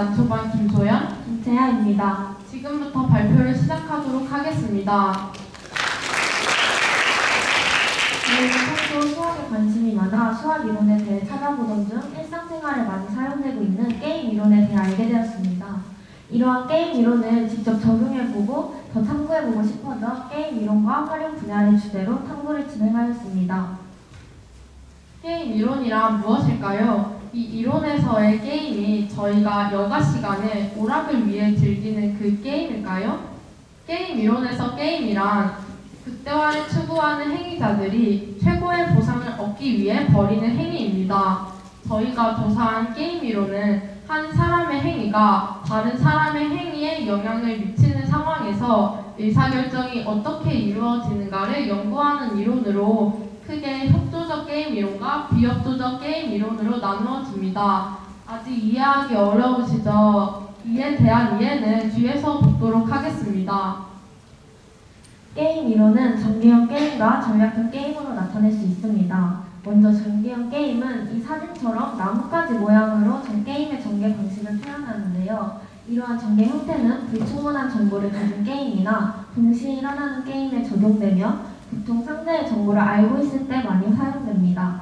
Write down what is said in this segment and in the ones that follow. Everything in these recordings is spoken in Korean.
난초반 김소연, 김채아입니다. 지금부터 발표를 시작하도록 하겠습니다. 저희는 평소 수학에 관심이 많아 수학 이론에 대해 찾아보던 중 일상생활에 많이 사용되고 있는 게임 이론에 대해 알게 되었습니다. 이러한 게임 이론을 직접 적용해보고 더 탐구해보고 싶어져 게임 이론과 활용 분야를 주제로 탐구를 진행하였습니다. 게임 이론이란 무엇일까요? 이 이론에서의 게임이 저희가 여가 시간에 오락을 위해 즐기는 그 게임일까요? 게임 이론에서 게임이란 극대화를 추구하는 행위자들이 최고의 보상을 얻기 위해 벌이는 행위입니다. 저희가 조사한 게임 이론은 한 사람의 행위가 다른 사람의 행위에 영향을 미치는 상황에서 의사결정이 어떻게 이루어지는가를 연구하는 이론으로 크게 협조적 게임 이론과 비협조적 게임 이론으로 나누어집니다. 아직 이해하기 어려우시죠? 이에 대한 이해는 뒤에서 보도록 하겠습니다. 게임 이론은 전개형 게임과 전략형 게임으로 나타낼 수 있습니다. 먼저 전개형 게임은 이 사진처럼 나뭇가지 모양으로 게임의 전개 방식을 표현하는데요. 이러한 전개 형태는 불충분한 정보를 가진 게임이나 동시에 일어나는 게임에 적용되며 보통 상대의 정보를 알고 있을 때 많이 사용됩니다.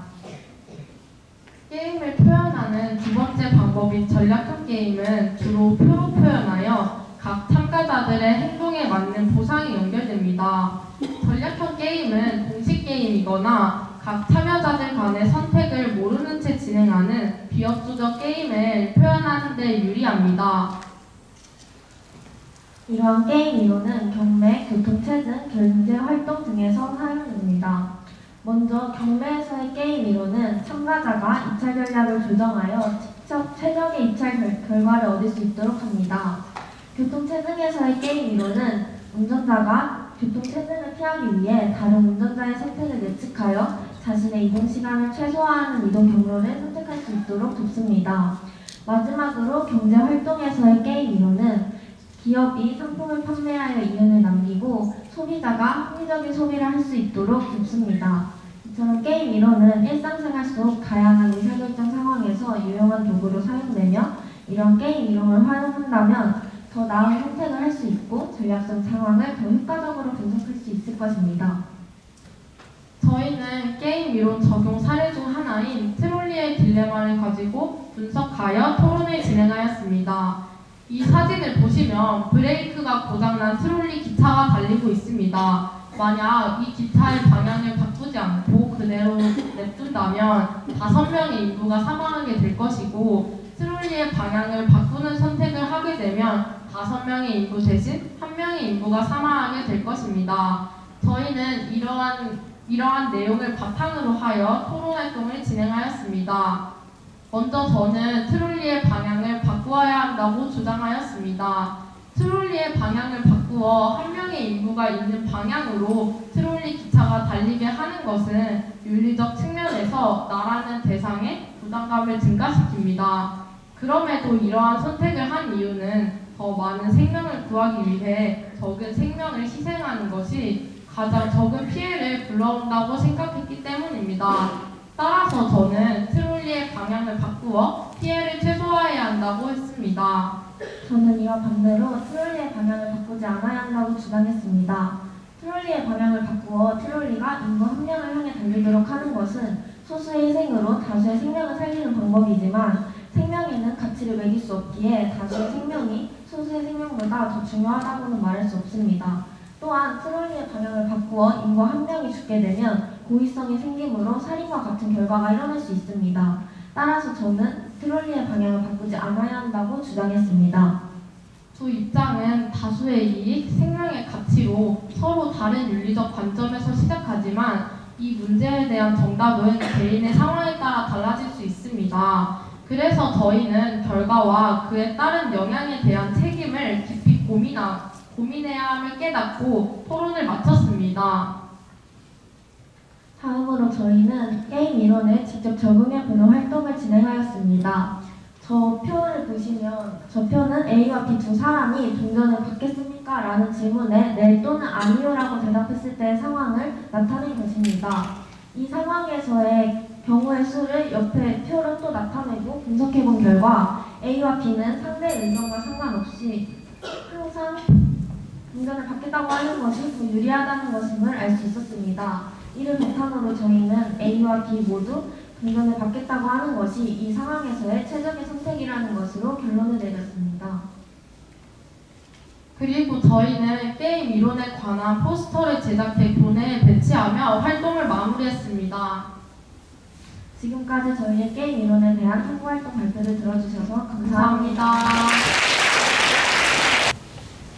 게임을 표현하는 두 번째 방법인 전략형 게임은 주로 표로 표현하여 각 참가자들의 행동에 맞는 보상이 연결됩니다. 전략형 게임은 공식 게임이거나 각 참여자들 간의 선택을 모르는 채 진행하는 비협조적 게임을 표현하는 데 유리합니다. 이러한 게임 이론은 경매, 교통체증, 경제활동 등에서 사용됩니다. 먼저 경매에서의 게임 이론은 참가자가 입찰 전략을 조정하여 직접 최적의 입찰 결과를 얻을 수 있도록 합니다. 교통체증에서의 게임 이론은 운전자가 교통체증을 피하기 위해 다른 운전자의 선택을 예측하여 자신의 이동 시간을 최소화하는 이동 경로를 선택할 수 있도록 돕습니다. 마지막으로 경제활동에서의 게임 이론은 기업이 상품을 판매하여 이윤을 남기고 소비자가 합리적인 소비를 할 수 있도록 돕습니다. 이처럼 게임 이론은 일상생활 속 다양한 의사결정 상황에서 유용한 도구로 사용되며 이런 게임 이론을 활용한다면 더 나은 선택을 할 수 있고 전략적 상황을 더 효과적으로 분석할 수 있을 것입니다. 저희는 게임 이론 적용 사례 중 하나인 트롤리의 딜레마를 가지고 분석하여 토론을 진행하였습니다. 이 사진을 보시면 브레이크가 고장난 트롤리 기차가 달리고 있습니다. 만약 이 기차의 방향을 바꾸지 않고 그대로 냅둔다면 5명의 인부가 사망하게 될 것이고 트롤리의 방향을 바꾸는 선택을 하게 되면 5명의 인부 대신 1명의 인부가 사망하게 될 것입니다. 저희는 이러한 내용을 바탕으로 하여 토론 활동을 진행하였습니다. 먼저 저는 트롤리의 방향을 바꾸어야 한다고 주장하였습니다. 트롤리의 방향을 바꾸어 1명의 인부가 있는 방향으로 트롤리 기차가 달리게 하는 것은 윤리적 측면에서 나라는 대상의 부담감을 증가시킵니다. 그럼에도 이러한 선택을 한 이유는 더 많은 생명을 구하기 위해 적은 생명을 희생하는 것이 가장 적은 피해를 불러온다고 생각했기 때문입니다. 따라서 저는 트롤리의 방향을 바꾸어 피해를 최소화해야 한다고 했습니다. 저는 이와 반대로 트롤리의 방향을 바꾸지 않아야 한다고 주장했습니다. 트롤리의 방향을 바꾸어 트롤리가 인구 1명을 향해 달리도록 하는 것은 소수의 희생으로 다수의 생명을 살리는 방법이지만 생명에는 가치를 매길 수 없기에 다수의 생명이 소수의 생명보다 더 중요하다고는 말할 수 없습니다. 또한 트롤리의 방향을 바꾸어 인구 1명이 죽게 되면 고의성이 생기므로 살인과 같은 결과가 일어날 수 있습니다. 따라서 저는 트롤리의 방향을 바꾸지 않아야 한다고 주장했습니다. 두 입장은 다수의 이익, 생명의 가치로 서로 다른 윤리적 관점에서 시작하지만 이 문제에 대한 정답은 개인의 상황에 따라 달라질 수 있습니다. 그래서 저희는 결과와 그에 따른 영향에 대한 책임을 깊이 고민해야 함을 깨닫고 토론을 마쳤습니다. 다음으로 저희는 게임 이론을 직접 적용해보는 활동을 진행하였습니다. 저 표를 보시면 저 표는 A와 B 두 사람이 동전을 받겠습니까? 라는 질문에 네 또는 아니요 라고 대답했을 때의 상황을 나타낸 것입니다. 이 상황에서의 경우의 수를 옆에 표로 또 나타내고 분석해본 결과 A와 B는 상대 의견과 상관없이 항상 의견을 받겠다고 하는 것이 더 유리하다는 것임을 알 수 있었습니다. 이를 바탕으로 저희는 A와 B 모두 의견을 받겠다고 하는 것이 이 상황에서의 최적의 선택이라는 것으로 결론을 내렸습니다. 그리고 저희는 게임 이론에 관한 포스터를 제작해 교내에 배치하며 활동을 마무리했습니다. 지금까지 저희의 게임 이론에 대한 홍보활동 발표를 들어주셔서 감사합니다. 감사합니다.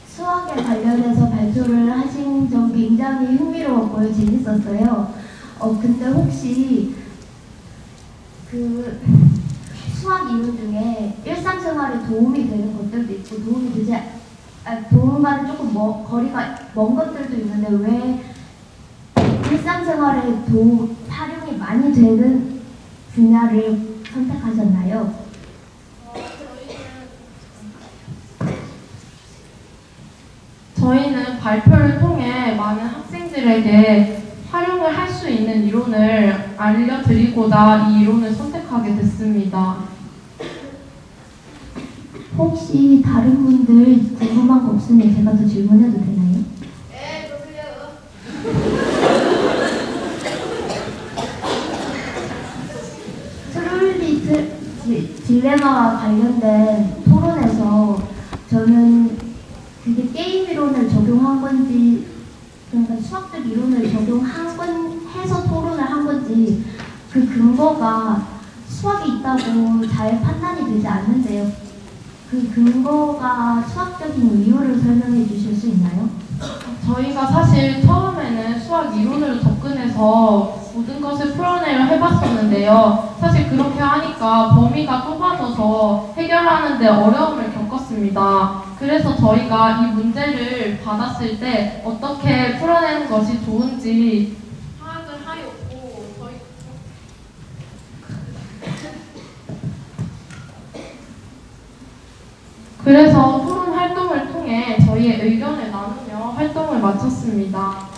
수학에 관련해서 발표를 하신 점 굉장히 흥미로웠고요. 재밌었어요. 근데 혹시 그 수학 이론 중에 일상생활에 도움이 되는 것들도 있고 도움과는 조금 거리가 먼 것들도 있는데 왜 일상생활에 활용이 많이 되는 분야를 선택하셨나요? 저희는 발표를 통해 많은 학생들에게 활용을 할 수 있는 이론을 알려드리고자 이 이론을 선택하게 됐습니다. 혹시 다른 분들 궁금한 거 없으면 제가 더 질문해도 되나요? 네, 그러세요. 트롤리 딜레마와 관련된 토론에서 저는 그게 게임 이론을 적용한 건지 그러니까 수학적 이론을 해서 토론을 한 건지 그 근거가 수학이 있다고 잘 판단이 되지 않는데요. 그 근거가 수학적인 이유를 설명해 주실 수 있나요? 저희가 사실 처음에는 수학 이론으로 접근해서 모든 것을 풀어내려 해봤었는데요. 사실 그렇게 하니까 범위가 좁아져서 해결하는 데 어려움을 겪었습니다. 그래서 저희가 이 문제를 받았을 때 어떻게 풀어내는 것이 좋은지 파악을 하였고 그래서 토론 활동을 통해 저희의 의견을 나누며 활동을 마쳤습니다.